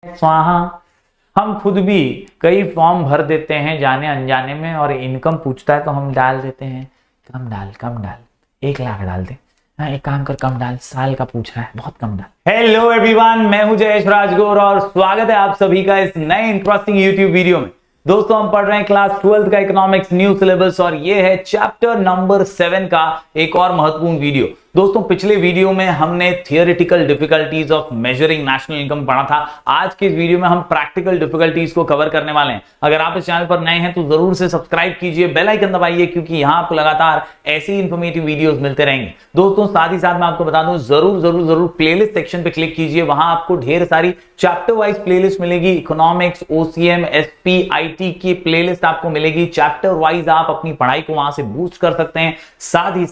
स्वाहा। हम खुद भी कई फॉर्म भर देते हैं जाने अनजाने में, और इनकम पूछता है तो हम डाल देते हैं कम डाल 1 लाख डाल दे। हाँ, एक काम कर, कम डाल, साल का पूछ रहा है, बहुत कम डाल। हेलो एवरीवन, मैं हूं जयेश राजगौर और स्वागत है आप सभी का इस नए इंटरेस्टिंग यूट्यूब वीडियो में। दोस्तों, हम पढ़ रहे हैं क्लास 12 का इकोनॉमिक्स न्यू सिलेबस और ये है चैप्टर नंबर 7 का एक और महत्वपूर्ण वीडियो। दोस्तों, पिछले वीडियो में हमने theoretical difficulties of measuring national income पढ़ा था। आज के इस वीडियो में हम प्रैक्टिकल डिफिकल्टीज को कवर करने वाले हैं। अगर आप इस चैनल पर नए हैं तो जरूर से सब्सक्राइब कीजिए, बेल आइकन दबाइए, क्योंकि यहां आपको लगातार ऐसी इंफॉर्मेटिव वीडियोस मिलते रहेंगे। दोस्तों, साथ ही साथ मैं आपको बता दूं, जरूर प्लेलिस्ट सेक्शन पे क्लिक कीजिए। वहां आपको ढेर सारी चैप्टर वाइज प्लेलिस्ट मिलेगी। इकोनॉमिक्स, ओसीएम, एसपी, आईटी की प्लेलिस्ट आपको मिलेगी। चैप्टर वाइज आप अपनी पढ़ाई को वहां से बूस्ट कर सकते हैं। साथ ही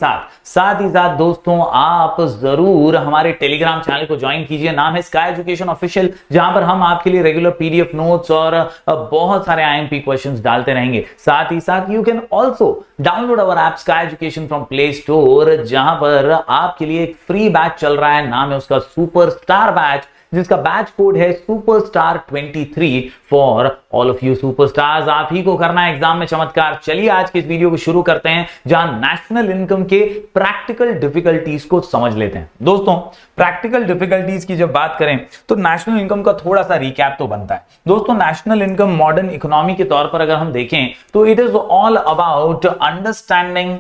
साथ दोस्तों, आप जरूर हमारे टेलीग्राम चैनल को ज्वाइन कीजिए। नाम है स्काई एजुकेशन ऑफिशियल, जहां पर हम आपके लिए रेगुलर पीडीएफ नोट्स और बहुत सारे आईएमपी क्वेश्चंस डालते रहेंगे। साथ ही साथ you can also download our app sky education from play store, जहां पर आपके लिए एक फ्री बैच चल रहा है। नाम है उसका सुपरस्टार बैच, जिसका बैच कोड है superstar 23 for all of you superstars. आप ही को करना है एग्जाम में चमत्कार। चलिए आज के इस वीडियो को शुरू करते हैं, जहां नेशनल इनकम के प्रैक्टिकल डिफिकल्टीज को समझ लेते हैं। दोस्तों, प्रैक्टिकल डिफिकल्टीज की जब बात करें तो नेशनल इनकम का थोड़ा सा रिकैप तो बनता है। दोस्तों, नेशनल इनकम मॉडर्न इकोनॉमी के तौर पर अगर हम देखें तो it is all about understanding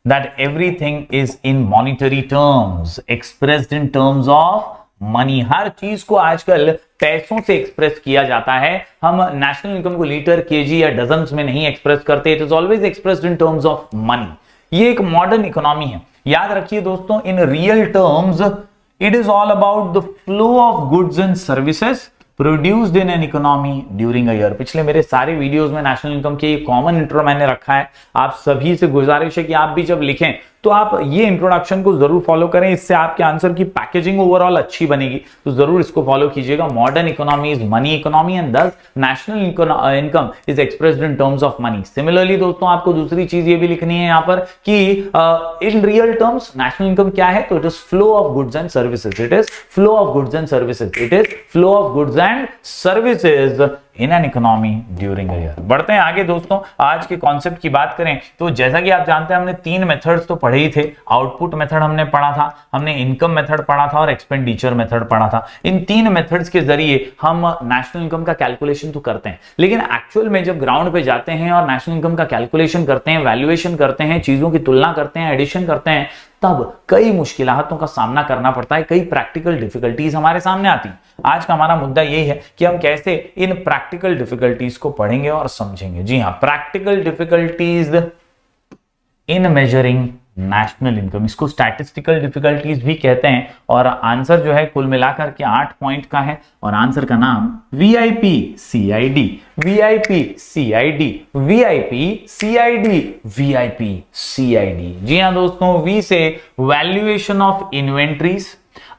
that everything is in monetary terms, expressed in terms of money। हर चीज को आजकल पैसों से एक्सप्रेस किया जाता है। हम नेशनल इनकम को लीटर, केजी या डजन्स में नहीं एक्सप्रेस करते। It is always expressed in terms of money. ये एक मॉडर्न इकोनॉमी है। याद रखिए दोस्तों, in real terms it is all about the flow of goods and services produced in an economy during a year. पिछले मेरे सारे वीडियोस में नेशनल इनकम के कॉमन इंट्रो मैंने रखा है। आप सभी से गुजारिश है कि आप भी जब लिखें तो आप ये इंट्रोडक्शन को जरूर फॉलो करें। इससे आपके आंसर की पैकेजिंग ओवरऑल अच्छी बनेगी, तो जरूर इसको फॉलो कीजिएगा। Modern economy is money economy and thus national income is expressed in terms of money. Similarly दोस्तों, आपको दूसरी चीज ये भी लिखनी है यहाँ पर कि in real terms national income क्या है, तो it is flow of goods and services. It is flow of goods and services. It is flow of goods and services in an economy during a year. बढ़ते हैं आगे दोस्तों। आज के concept की बात करें तो जैसा कि आप जानते हैं, हमने 3 मेथड्स तो पढ़े ही थे। आउटपुट मेथड हमने पढ़ा था, हमने इनकम मेथड पढ़ा था और एक्सपेंडिचर मेथड पढ़ा था। इन 3 मेथड्स के जरिए हम नेशनल इनकम का कैलकुलेशन तो करते हैं, लेकिन एक्चुअल में जब ग्राउंड पे जाते हैं और नेशनल इनकम का कैलकुलेशन करते हैं, वैल्यूएशन करते हैं, चीजों की तुलना करते हैं, एडिशन करते हैं, तब कई मुश्किलातों का सामना करना पड़ता है। कई प्रैक्टिकल डिफिकल्टीज हमारे सामने आती हैं। आज का हमारा मुद्दा यही है कि हम कैसे इन प्रैक्टिकल डिफिकल्टीज को पढ़ेंगे और समझेंगे। जी हां, practical difficulties in measuring national income, इसको स्टैटिस्टिकल डिफिकल्टीज भी कहते हैं। और आंसर जो है कुल मिलाकर के 8 पॉइंट का है और आंसर का नाम VIP CID, VIP CID, VIP CID, VIP CID. जी हां दोस्तों, वी से वैल्यूएशन ऑफ इन्वेंट्रीज,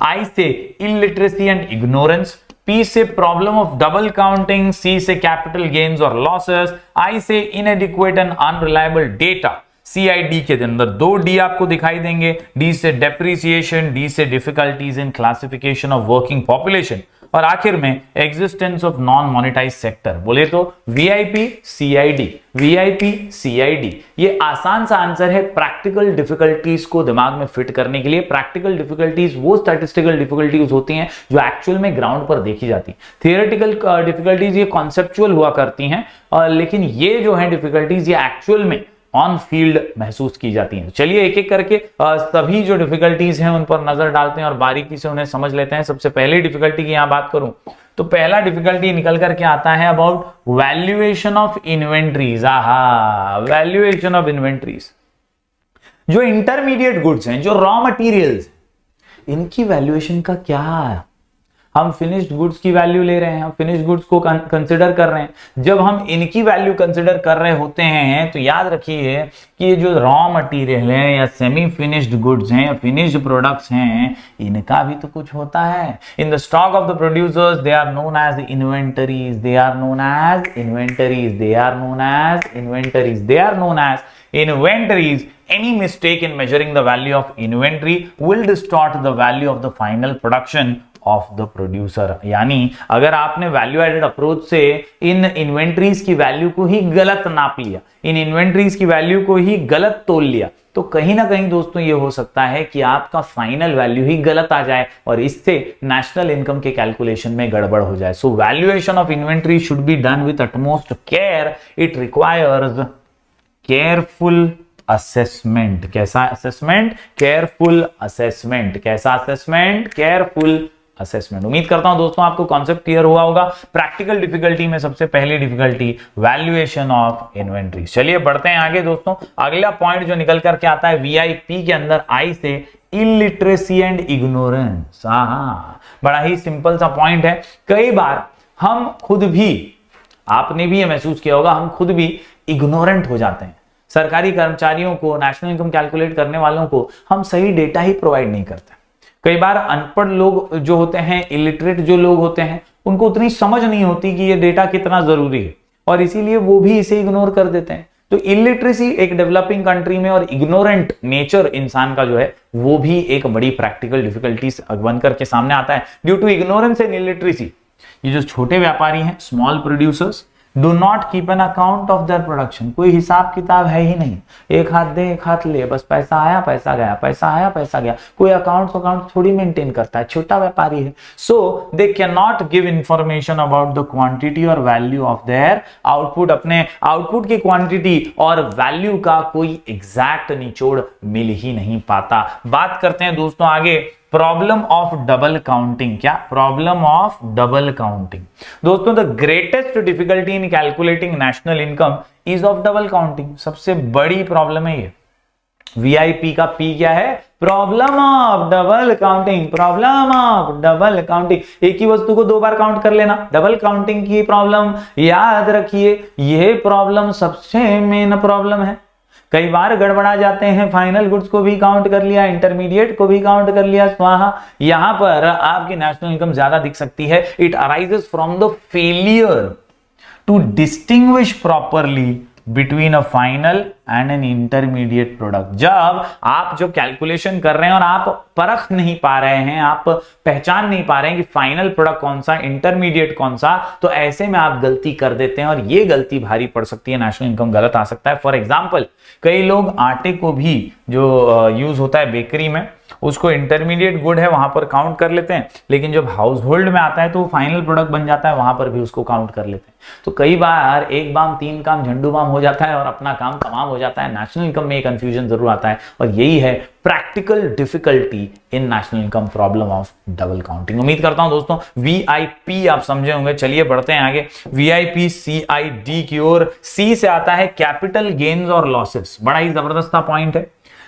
आई से इलिटरेसी एंड इग्नोरेंस, P से problem of double counting, C से कैपिटल गेन्स और लॉसेस, I से inadequate and unreliable data. CID के अंदर 2 D आपको दिखाई देंगे। D से डेप्रिसिएशन, D से difficulties in classification of working population और आखिर में existence of non monetise sector. बोले तो वीआईपी सीआईडी, वीआईपी सीआईडी। ये आसान सा आंसर है प्रैक्टिकल डिफिकल्टीज को दिमाग में फिट करने के लिए। प्रैक्टिकल डिफिकल्टीज वो स्टैटिस्टिकल डिफिकल्टीज होती हैं जो एक्चुअल में ग्राउंड पर देखी जाती है। थियोरेटिकल डिफिकल्टीज ये कॉन्सेप्चुअल हुआ करती हैं, लेकिन ये जो है डिफिकल्टीज ये एक्चुअल में ऑन फील्ड महसूस की जाती हैं। चलिए एक एक करके सभी जो डिफिकल्टीज हैं उन पर नजर डालते हैं और बारीकी से उन्हें समझ लेते हैं। सबसे पहले डिफिकल्टी की यहां बात करूं तो पहला डिफिकल्टी निकल करके आता है about valuation of inventories. Valuation of inventories, जो इंटरमीडिएट गुड्स हैं, जो रॉ मटेरियल्स, इनकी वैल्यूएशन का क्या। हम फिनिश्ड गुड्स की वैल्यू ले रहे हैं, हम फिनिश्ड गुड्स को कंसिडर कर रहे हैं। जब हम इनकी वैल्यू कंसिडर कर रहे होते हैं तो याद रखिए कि ये जो रॉ मटेरियल है या सेमी फिनिश्ड गुड्स हैं या फिनिश्ड प्रोडक्ट्स हैं, इनका भी तो कुछ होता है। In the stock of the producers they are known as inventories, they are known as inventories, they are known as inventories, they are known as inventories. Any mistake in measuring the value of inventory will distort the value of the final production of the producer. यानी अगर आपने value added approach से इन inventories की value को ही गलत नाप लिया, इन inventories की वैल्यू को ही गलत तोल लिया, तो कहीं ना कहीं दोस्तों ये हो सकता है कि आपका फाइनल वैल्यू ही गलत आ जाए और इससे नेशनल इनकम के कैलकुलेशन में गड़बड़ हो जाए। So valuation of inventory should be done with utmost care. It requires careful assessment. कैसा असेसमेंट? Careful assessment. कैसा असेसमेंट? Careful assessment. उम्मीद करता हूं दोस्तों आपको कॉन्सेप्ट क्लियर हुआ होगा। प्रैक्टिकल डिफिकल्टी में सबसे पहली डिफिकल्टी वैल्यूएशन ऑफ इन्वेंट्री। चलिए बढ़ते हैं आगे दोस्तों। अगला पॉइंट जो निकल करके आता है वीआईपी के अंदर आई से, इलिटरेसी एंड इग्नोरेंस। बड़ा ही सिंपल सा पॉइंट है। कई बार हम खुद भी, आपने भी ये महसूस किया होगा, हम खुद भी इग्नोरेंट हो जाते हैं। सरकारी कर्मचारियों को, नेशनल इनकम कैलकुलेट करने वालों को हम सही डेटा ही प्रोवाइड नहीं करते। कई बार अनपढ़ लोग जो होते हैं, इलिटरेट जो लोग होते हैं, उनको उतनी समझ नहीं होती कि ये डेटा कितना जरूरी है और इसीलिए वो भी इसे इग्नोर कर देते हैं। तो इलिटरेसी एक डेवलपिंग कंट्री में और इग्नोरेंट नेचर इंसान का जो है वो भी एक बड़ी प्रैक्टिकल डिफिकल्टी बन करके सामने आता है। Due to ignorance and illiteracy, ये जो छोटे व्यापारी हैं, small producers, do not keep an account of their production. कोई हिसाब किताब है ही नहीं, एक हाथ दे एक हाथ ले, बस पैसा आया पैसा गया, पैसा आया पैसा गया। कोई अकाउंट थोड़ी मेंटेन करता है, छोटा व्यापारी है। So they can not give information about the quantity और वैल्यू ऑफ देयर आउटपुट। अपने आउटपुट की क्वांटिटी और वैल्यू का कोई एग्जैक्ट निचोड़ मिल ही नहीं पाता। बात करते हैं दोस्तों आगे प्रॉब्लम ऑफ डबल काउंटिंग। क्या? Problem of double counting. दोस्तों the greatest difficulty in calculating national income is of double counting. सबसे बड़ी प्रॉब्लम है ये। वीआईपी का पी क्या है? Problem of double counting. Problem of double counting. एक ही वस्तु को दो बार काउंट कर लेना, डबल काउंटिंग की प्रॉब्लम। याद रखिए यह प्रॉब्लम सबसे मेन प्रॉब्लम है। कई बार गड़बड़ा जाते हैं, फाइनल गुड्स को भी काउंट कर लिया, इंटरमीडिएट को भी काउंट कर लिया, स्वाहा। यहां पर आपकी नेशनल इनकम ज्यादा दिख सकती है। It arises from the failure to distinguish properly between a final and an intermediate product. जब आप जो कैलकुलेशन कर रहे हैं और आप परख नहीं पा रहे हैं, आप पहचान नहीं पा रहे हैं कि फाइनल प्रोडक्ट कौन सा, इंटरमीडिएट कौन सा, तो ऐसे में आप गलती कर देते हैं और ये गलती भारी पड़ सकती है, नेशनल इनकम गलत आ सकता है। फॉर एग्जाम्पल, कई लोग आटे को भी जो यूज होता है बेकरी में, उसको इंटरमीडिएट गुड है वहां पर काउंट कर लेते हैं, लेकिन जब हाउस होल्ड में आता है तो फाइनल प्रोडक्ट बन जाता है, वहां पर भी उसको काउंट कर लेते हैं। तो कई बार एक बाम तीन काम झंडू बाम हो जाता है और अपना काम तमाम हो जाता है। नेशनल इनकम में कंफ्यूजन जरूर आता है और यही है practical difficulty in national income, problem of double counting. उम्मीद करता हूं दोस्तों वीआईपी आप समझे होंगे। चलिए बढ़ते हैं आगे वीआईपी सीआईडी की ओर। सी से आता है कैपिटल गेन्स और लॉसेस। बड़ा ही जबरदस्त पॉइंट है।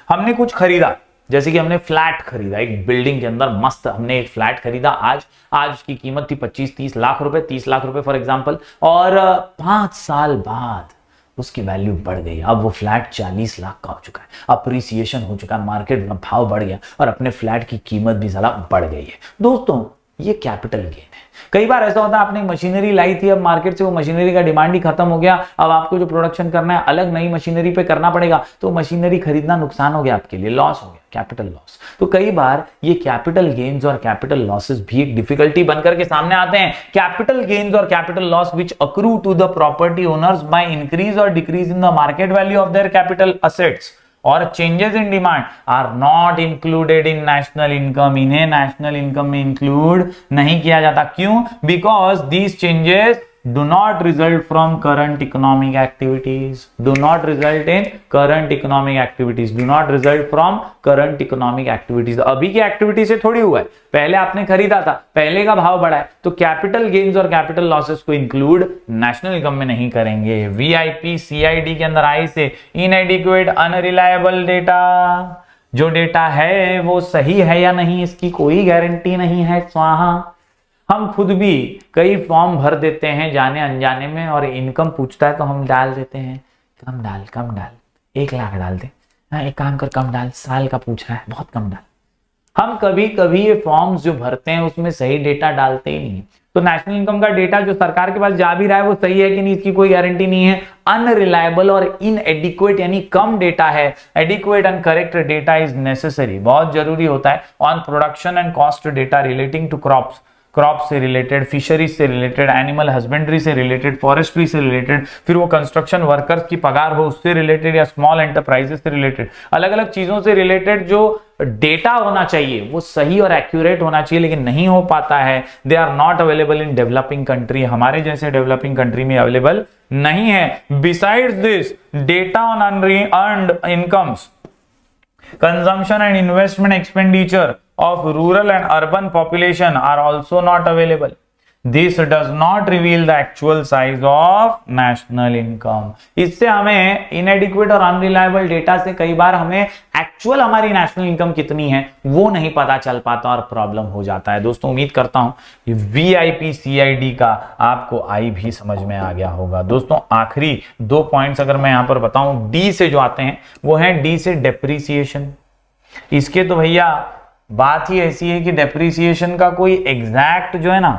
हमने कुछ खरीदा, जैसे कि हमने फ्लैट खरीदा, एक बिल्डिंग के अंदर मस्त हमने एक फ्लैट खरीदा। आज उसकी कीमत थी 25-30 लाख रुपए, 30 लाख रुपए फॉर एग्जांपल, और 5 साल बाद उसकी वैल्यू बढ़ गई। अब वो फ्लैट 40 लाख का हो चुका है, अप्रिसिएशन हो चुका है, मार्केट में भाव बढ़ गया और अपने फ्लैट की कीमत भी ज्यादा बढ़ गई है। दोस्तों ये कैपिटल गेन है। कई बार ऐसा होता है आपने मशीनरी लाई थी, अब मार्केट से वो मशीनरी का डिमांड ही खत्म हो गया, अब आपको जो प्रोडक्शन करना है अलग नई मशीनरी पे करना पड़ेगा, तो मशीनरी खरीदना नुकसान हो गया आपके लिए, लॉस हो गया, कैपिटल लॉस। तो कई बार ये कैपिटल गेन्स और कैपिटल लॉसेस भी एक डिफिकल्टी बनकर के सामने आते हैं। कैपिटल गेन्स और capital loss which accrue to the property owners by increase और decrease in the market value of their capital assets और changes in demand are not included in national income. इन्हें national income में include नहीं किया जाता। क्यों? Because these changes do not result from current economic activities, do not result in current economic activities, do not result from current economic activities। अभी की activity से थोड़ी हुआ है, पहले आपने खरीदा था, पहले का भाव बढ़ा है, तो कैपिटल गेन्स और कैपिटल लॉसेस को इंक्लूड नेशनल इनकम में नहीं करेंगे। वीआईपी सीआईडी के अंदर आई से इनएडिक्वेट अनरिलायबल डेटा, जो डेटा है वो सही है या नहीं इसकी कोई गारंटी नहीं है, स्वाहा। हम खुद भी कई फॉर्म भर देते हैं जाने अनजाने में और इनकम पूछता है तो हम डाल देते हैं कम डाल 1 लाख डाल दे, हाँ एक काम कर कम डाल, साल का पूछ रहा है बहुत कम डाल। हम कभी कभी ये फॉर्म्स जो भरते हैं उसमें सही डेटा डालते ही नहीं। तो नेशनल इनकम का डेटा जो सरकार के पास जा भी रहा है वो सही है कि नहीं, इसकी कोई गारंटी नहीं है। अनरिलायबल और इनएडिक्वेट यानी कम डेटा है। Adequate and correct data is necessary, बहुत जरूरी होता है। On production and cost data relating to crops, crop से रिलेटेड, फिशरीज से रिलेटेड, एनिमल हस्बेंड्री से रिलेटेड, फॉरेस्ट्री से रिलेटेड, फिर वो कंस्ट्रक्शन वर्कर्स की पगार हो उससे रिलेटेड या स्मॉल एंटरप्राइजेस से रिलेटेड, अलग अलग चीजों से रिलेटेड जो डेटा होना चाहिए वो सही और एक्यूरेट होना चाहिए, लेकिन नहीं हो पाता है। They are not available in developing country, हमारे जैसे डेवलपिंग कंट्री में अवेलेबल नहीं है। Besides this data on earned incomes, consumption and investment expenditure of rural and urban population are also not available. This does not reveal the actual size of national income. इससे हमें inadequate और unreliable data से कई बार हमें actual हमारी national income कितनी है वो नहीं पता चल पाता और प्रॉब्लम हो जाता है। दोस्तों उम्मीद करता हूं VIP CID का आपको आई भी समझ में आ गया होगा। दोस्तों आखिरी 2 पॉइंट्स अगर मैं यहां पर बताऊं डी से जो आते हैं वो है डी से डेप्रीसिएशन। इसके तो भैया बात ही ऐसी है कि डेप्रीसिएशन का कोई एग्जैक्ट जो है ना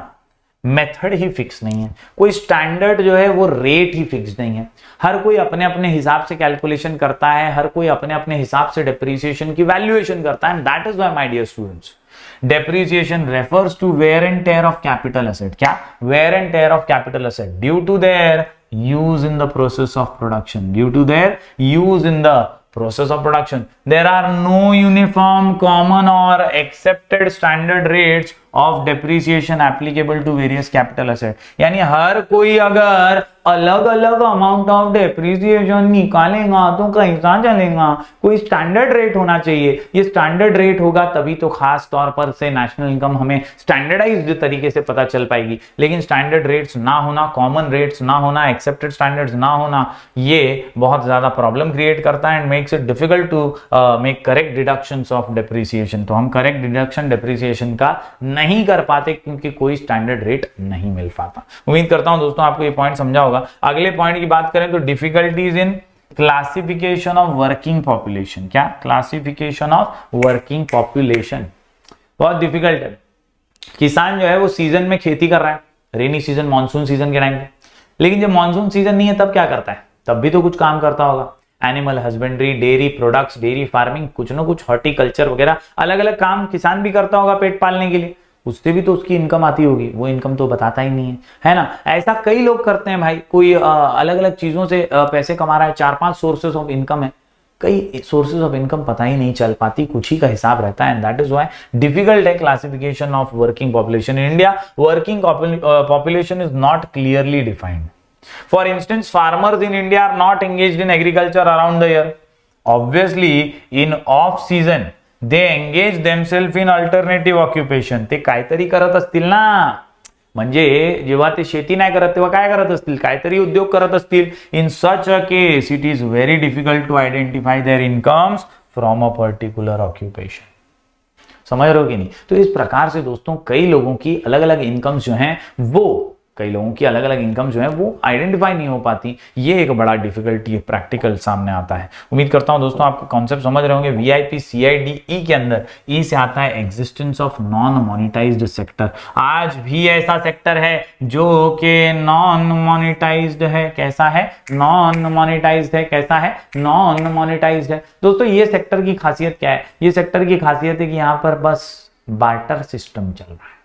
मेथड ही फिक्स नहीं है, कोई स्टैंडर्ड जो है वो रेट ही फिक्स नहीं है। हर कोई अपने अपने हिसाब से कैलकुलेशन करता है, हर कोई अपने अपने हिसाब से डेप्रीसिएशन की वैल्यूएशन करता है। That is why my dear students depreciation refers to wear and tear of capital asset. क्या? Wear and tear of capital asset due to their use in the process of production, due to their use in the process of production. There are no uniform, common or accepted standard rates of depreciation applicable to various capital asset. यानी हर कोई अगर अलग अलग amount of depreciation निकालेगा तो कैसा चलेगा? कोई स्टैंडर्ड रेट होना चाहिए। ये स्टैंडर्ड रेट होगा तभी तो खास तौर पर से नेशनल इनकम हमें स्टैंडर्डाइज्ड तरीके से पता चल पाएगी। लेकिन स्टैंडर्ड रेट्स ना होना, कॉमन रेट्स ना होना, एक्सेप्टेड स्टैंडर्ड्स ना होना, ये बहुत ज्यादा प्रॉब्लम क्रिएट करता है and makes it difficult to make correct deductions of depreciation. तो हम करेक्ट डिडक्शन डेप्रीसिएशन का नहीं कर पाते क्योंकि कोई स्टैंडर्ड रेट नहीं मिल पाता। उम्मीद करता हूं दोस्तों आपको ये पॉइंट समझा होगा। अगले पॉइंट की बात करें तो difficulties in classification of working population. क्या? क्लासिफिकेशन ऑफ वर्किंग पॉपुलेशन बहुत डिफिकल्ट है। किसान जो है वो सीजन में खेती कर रहा है, रेनी सीजन, मानसून सीजन के टाइम पे, लेकिन जब मानसून सीजन नहीं है तब क्या करता है? तब भी तो कुछ काम करता होगा। Animal husbandry, dairy products, dairy farming, कुछ ना कुछ हॉर्टिकल्चर वगैरह अलग अलग काम किसान भी करता होगा पेट पालने के लिए, उससे भी तो उसकी इनकम आती होगी। वो इनकम तो बताता ही नहीं है ना? ऐसा कई लोग करते हैं भाई, कोई अलग अलग चीजों से पैसे कमा रहा है, 4-5 सोर्सेस ऑफ इनकम है, कई सोर्सेज ऑफ इनकम पता ही नहीं चल पाती, कुछ ही का हिसाब रहता है। And that is why difficult है classification of working population in India. Working population is not clearly defined. For instance, farmers in India are not engaged in agriculture around the year. Obviously, in off season, they engage themselves in alternative occupation. ते काहीतरी करत असतील ना, म्हणजे जेव्हा ते शेती नाही करत तेव्हा काय करत असतील? काहीतरी उद्योग करत असतील. In such a case, it is very difficult to identify their incomes from a particular occupation. समझ रहे हो कि नहीं? तो इस प्रकार से दोस्तों कई लोगों की अलग अलग इनकम्स जो हैं वो आइडेंटिफाई नहीं हो पाती। ये एक बड़ा डिफिकल्टी प्रैक्टिकल सामने आता है। उम्मीद करता हूं दोस्तों आपको कॉन्सेप्ट समझ रहे होंगे। VIP CID E के अंदर E से आता है existence of non monetized sector. आज भी ऐसा सेक्टर है जो कि नॉन मोनेटाइज्ड है। कैसा है? नॉन मोनेटाइज्ड है। कैसा है? नॉन मोनेटाइज्ड है। दोस्तों ये सेक्टर की खासियत क्या है? ये सेक्टर की खासियत है कि यहाँ पर बस बार्टर सिस्टम चल रहा है।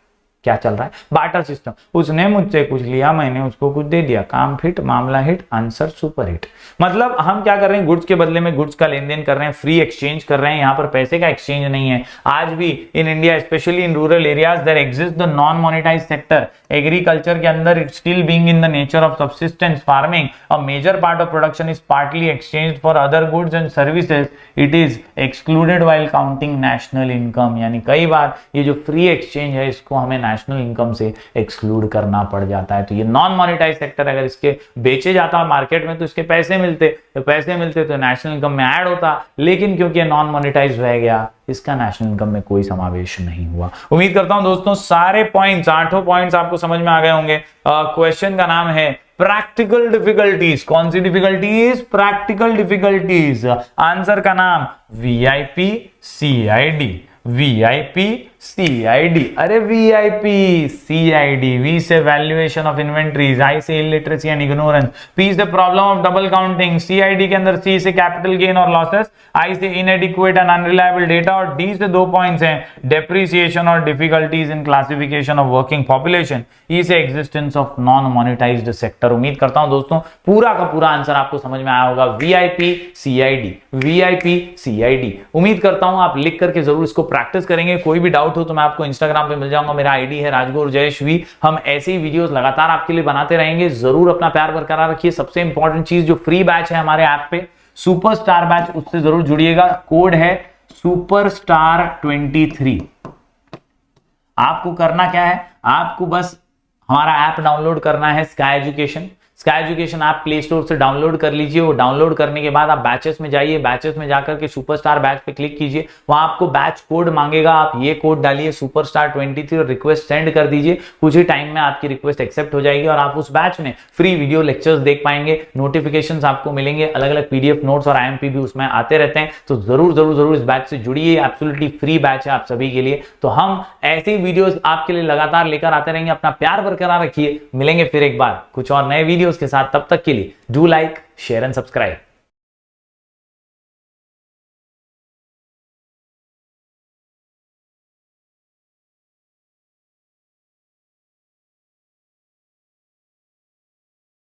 क्या चल रहा है? Barter system. उसने मुझसे कुछ लिया, मैंने उसको कुछ दे दिया, काम फिट, मामला हिट, आंसर सुपर हिट। मतलब हम क्या कर रहे हैं? गुड्स के बदले में गुड्स का लेन देन कर रहे हैं, फ्री एक्सचेंज कर रहे हैं। यहाँ पर पैसे का एक्सचेंज नहीं है। आज भी in India, specially in rural areas, there exist the non monetized sector. Agriculture के अंदर it still being in the nature of subsistence farming, a major part of production is partly exchanged for other goods and services. It is excluded while counting national income. यानी कई बार ये जो free exchange है इसको हमें national income से exclude करना पड़ जाता है। तो ये नॉन मोनेटाइज सेक्टर अगर इसके बेचे जाता मार्केट में तो इसके पैसे मिलते तो नेशनल इनकम में ऐड होता, लेकिन क्योंकि ये नॉन मोनेटाइज रह गया इसका नेशनल इनकम में कोई समावेश नहीं हुआ। उम्मीद करता हूं दोस्तों सारे पॉइंट्स, 8 पॉइंट्स आपको समझ में आ गए होंगे। क्वेश्चन का नाम है प्रैक्टिकल डिफिकल्टीज। कौन सी डिफिकल्टीज? Practical difficulties. आंसर का नाम VIP CID। VIP CID, अरे VIP, CID, V से वैल्यूएशन ऑफ इन्वेंट्रीज, I से इलिटरेसी एंड इग्नोरेंस, P से problem of double counting, CID के अंदर C से कैपिटल गेन और लॉसेस, I से इनएडिक्वेट एंड अनरिलायबल डेटा और D से 2 पॉइंट्स हैं डेप्रिसिएशन और difficulties in classification of working population, E से existence of non monetized sector. उम्मीद करता हूं दोस्तों पूरा का पूरा आंसर आपको समझ में आया होगा। VIP, CID, VIP, CID। उम्मीद करता हूं आप लिख करके जरूर इसको प्रैक्टिस करेंगे। कोई भी डाउट हो तो मैं आपको इंस्टाग्राम पे मिल जाऊंगा, मेरा आईडी है राजगुरु जयेश वी। हम ऐसे ही वीडियोस लगातार आपके लिए बनाते रहेंगे, जरूर अपना प्यार बरकरार रखिए। सबसे इंपॉर्टेंट चीज, जो फ्री बैच है हमारे ऐप पे सुपरस्टार बैच, उससे जरूर जुड़िएगा। कोड है सुपरस्टार 23। आपको करना क्या है, आपको बस हमारा ऐप डाउनलोड करना है, sky education. Sky education app play store से डाउनलोड कर लीजिए। वो डाउनलोड करने के बाद आप बैचेस में जाइए, बैचेस में जाकर के सुपरस्टार बैच पे क्लिक कीजिए। वहां आपको बैच कोड मांगेगा, आप ये कोड डालिए सुपरस्टार 23 और रिक्वेस्ट सेंड कर दीजिए। कुछ ही टाइम में आपकी रिक्वेस्ट एक्सेप्ट हो जाएगी और आप उस बैच में फ्री वीडियो लेक्चर्स देख पाएंगे, नोटिफिकेशंस आपको मिलेंगे, अलग अलग PDF नोट्स और IMP भी उसमें आते रहते हैं। तो जरूर जरूर जरूर इस बैच से जुड़िए, एब्सोल्युटली फ्री बैच है आप सभी के लिए। तो हम ऐसे ही वीडियोस आपके लिए लगातार लेकर आते रहेंगे। अपना प्यार बरकरार रखिए, मिलेंगे फिर एक बार कुछ और नए वीडियोस के साथ। तब तक के लिए do like, share and subscribe.